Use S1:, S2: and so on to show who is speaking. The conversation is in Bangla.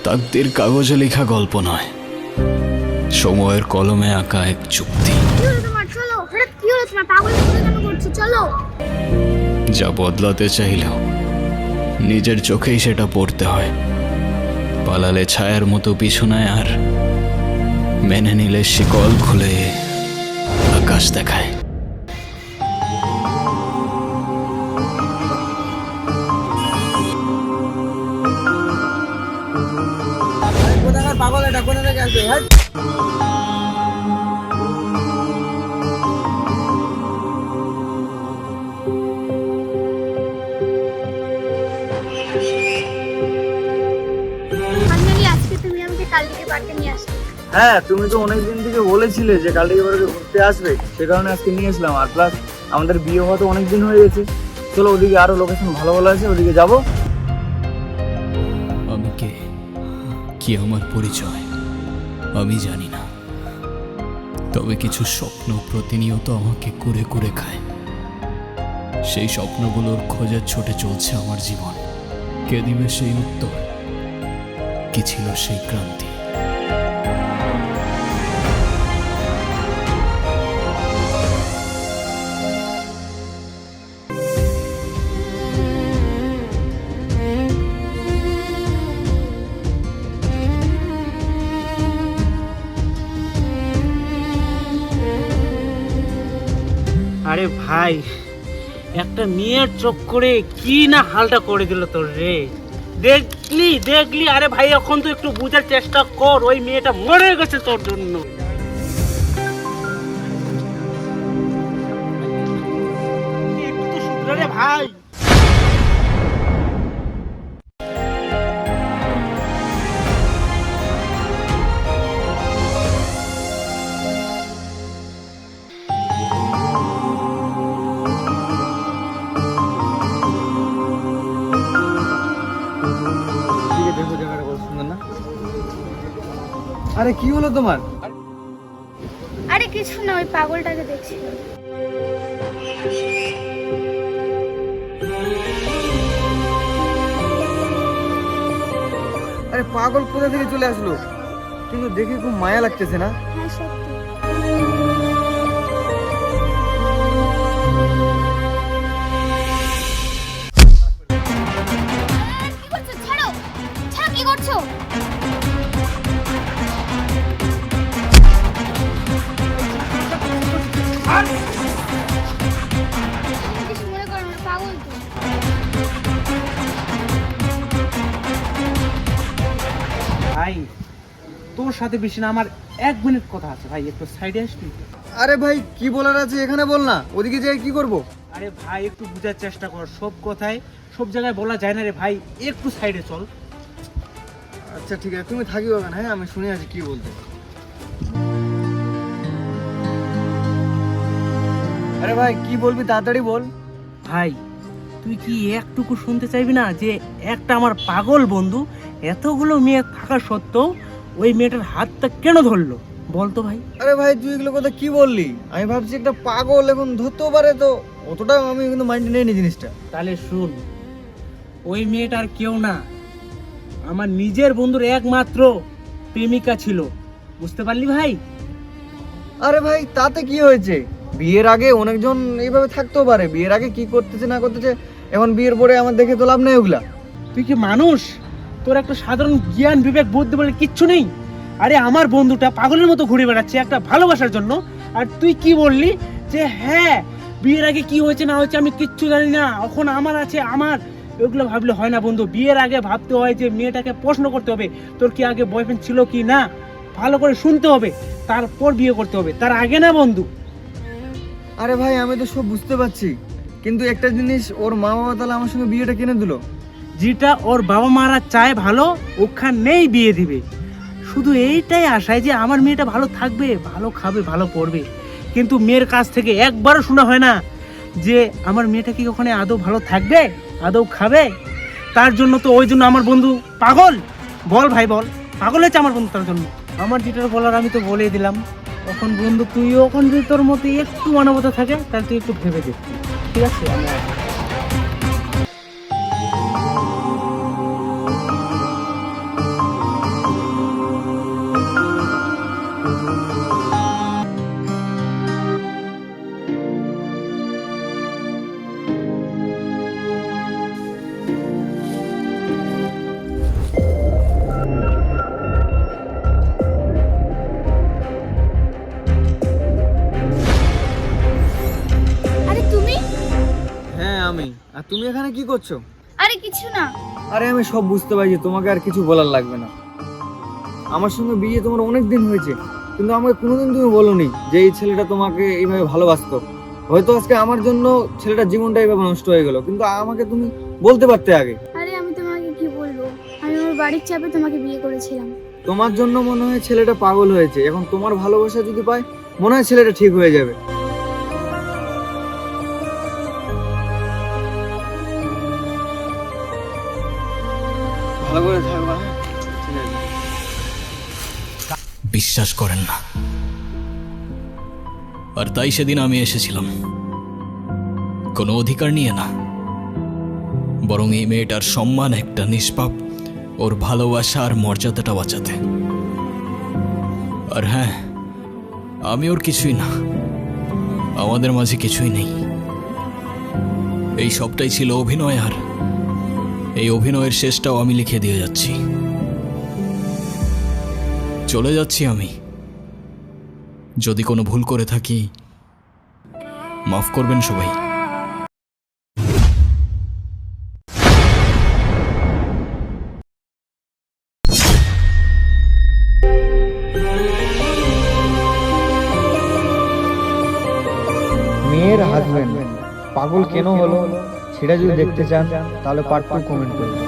S1: তাকদীর কাগজে লেখা গল্প নয়, সময়ের কলমে আঁকা এক চুক্তি। যা বদলাতে চাইলেও নিজের চোখেই সেটা পড়তে হয়। পালালে ছায়ার মতো পিছনায়, আর মেনে নিলে শিকল খুলে আকাশ দেখায়।
S2: পাগল এটা কোথা থেকে আসবে? হ্যাঁ, তুমি তো অনেকদিন থেকে বলেছিলে যে কালকে ঘুরতে আসবে, সে কারণে আজকে নিয়ে আসলাম। আর প্লাস আমাদের বিয়ে হওয়া তো অনেকদিন হয়ে গেছে, চলো ওদিকে আরো লোকেশন ভালো ভালো আছে, ওদিকে যাবো।
S1: আমি কে, কি আমার পরিচয় আমি জানি না, তবে কিছু স্বপ্ন প্রতিনিয়ত আমাকে কুরে কুরে খায়। সেই স্বপ্নগুলোর খোঁজে ছুটে চলছে আমার জীবন। কে দিবে সেই উত্তর? কি ছিল সেই ক্রান্তি?
S3: আরে ভাই, একটা মেয়ের চক্করে কি না হালটা করে দিল তোর রে। দেখলি আরে ভাই, এখন তো একটু বুঝার চেষ্টা কর, ওই মেয়েটা মরে গেছে তোর জন্য। একটু তো শুধরে রে ভাই।
S2: দেখো জায়গাটা কত সুন্দর না? আরে কি হলো তোমার?
S4: আরে কিছু না, ওই পাগলটাকে দেখছিলাম।
S2: আরে পাগল কোথা থেকে চলে আসলো? কিন্তু দেখে খুব মায়া লাগতেছে না?
S4: হ্যাঁ সত্যি। কি করছো? ছাড়ো ছাড়ো, কি করছো? কিছু মনে করো না, পাগল তো।
S3: ভাই তোর সাথে বেশি না, আমার 1 মিনিট কথা আছে ভাই, একটু সাইডে আসবি?
S2: আরে ভাই কি বলার আছে এখানে বল না, ওদিকে যাই কি করব?
S3: আরে ভাই একটু বুঝার চেষ্টা কর, সব কথাই সব জায়গায় বলা যায় না রে ভাই, একটু সাইডে চল।
S2: আচ্ছা ঠিক আছে, তুমি থাকিও ওখানে, হ্যাঁ আমি শুনে আছি কি বলতে। আরে ভাই কি বলবি তাড়াতাড়ি বল।
S3: ভাই তুই কি একটুকু শুনতে চাইবি না যে একটা আমার পাগল বন্ধু এতগুলো মেয়ে থাকা সত্ত্বেও ওই মেয়েটার হাতটা কেন ধরলো বলতো ভাই?
S2: আরে ভাই তুই এগুলো কথা কি বললি? আমি ভাবছি একটা পাগল এখন ধরতেও পারে, তো অতটাও আমি কিন্তু মাইন্ডে নেই জিনিসটা।
S3: তাহলে শুন, ওই মেয়েটার কেউ না, আমার নিজের বন্ধুর একমাত্র প্রেমিকা ছিল, বুঝতে পারলি ভাই?
S2: আরে ভাই তাতে কি হয়েছে? বিয়ের আগে অনেকজন এইভাবে থাকতেও পারে, বিয়ের আগে কি করতেছে না করতেছে এখন বিয়ের পরে আমার দেখে তো লাভ নেই ওগুলা।
S3: তুই কি মানুষ? তোর একটা সাধারণ জ্ঞান বিবেক বুদ্ধি বলে কিচ্ছু নেই? আরে আমার বন্ধুটা পাগলের মতো ঘুরে বেড়াচ্ছে একটা ভালোবাসার জন্য, আর তুই কি বললি যে হ্যাঁ বিয়ের আগে কি হয়েছে না হয়েছে আমি কিচ্ছু জানি না, এখন আমার আছে আমার। ওগুলো ভাবলে হয় না বন্ধু, বিয়ের আগে ভাবতে হয় যে মেয়েটাকে প্রশ্ন করতে হবে তোর কি আগে বয়ফ্রেন্ড ছিল কি না, ভালো করে শুনতে হবে, তারপর বিয়ে করতে হবে, তার আগে না বন্ধু।
S2: আরে ভাই আমি তো সব বুঝতে পারছি, কিন্তু একটা জিনিস, ওর মা বাবা তাহলে আমার সঙ্গে বিয়েটা কিনে দিল?
S3: যেটা ওর বাবা মারা চায় ভালো, ওখানেই বিয়ে দিবে, শুধু এইটাই আশায় যে আমার মেয়েটা ভালো থাকবে, ভালো খাবে, ভালো পড়বে। কিন্তু মেয়ের কাছ থেকে একবারও শোনা হয় না যে আমার মেয়েটা কি ওখানে আদৌ ভালো থাকবে, আদৌ খাবে। তার জন্য তো ওই জন্য আমার বন্ধু পাগল। বল ভাই বল, পাগল হয়েছে আমার বন্ধু তার জন্য। আমার যেটা বলার আমি তো বলেই দিলাম। এখন বন্ধু তুইও এখন যদি তোর মতো একটু মানবতা থাকে তাহলে তুই একটু ভেবে দেখ, ঠিক আছে?
S2: তুমি এখানে কি করছো?
S4: আরে কিছু না।
S2: আরে আমি সব বুঝতে পারছি, তোমাকে আর কিছু বলার লাগবে না। আমার সঙ্গে বিয়ে তোমার অনেক দিন হয়েছে, কিন্তু আমাকে কোনোদিন তুমি বলোনি যে এই ছেলেটা তোমাকে এইভাবে ভালোবাসতো। হয়তো আজকে আমার জন্য ছেলেটার জীবনটা এইভাবে নষ্ট হয়ে গেল, কিন্তু আমাকে তুমি বলতে পারতে আগে।
S4: আরে আমি তোমাকে কি বলবো, আমি আমার বাড়ির চাপে তোমাকে বিয়ে করেছিলাম।
S2: তোমার জন্য মনে হয় ছেলেটা পাগল হয়েছে, এখন তোমার ভালোবাসা যদি পায় মনে হয় ছেলেটা ঠিক হয়ে যাবে। ভালো করে থাকবা, হ্যাঁ? ঠিক আছে।
S1: বিশ্বাস করেন না, আর তাই সেদিন আমি এসেছিলাম কোনো অধিকার নিয়ে না, বরং এই মেয়েটার সম্মান, একটা নিষ্পাপ ওর ভালোবাসা আর মর্যাদাটা বাঁচাতে। আর হ্যাঁ, আমি ওর কিছুই না, আমাদের মাঝে কিছুই নেই। এই সবটাই ছিল অভিনয়, আর এই অভিনয়ের শেষটাও আমি লিখে দিয়ে যাচ্ছি। চলে যাচ্ছি আমি। যদি কোনো ভুল করে থাকি মাফ করবেন সবাই।
S2: মেয়ের হাজবেন্ড পাগল কেন হলো সেটা যদি দেখতে চান তাহলে পার্ট 2 কমেন্ট করুন।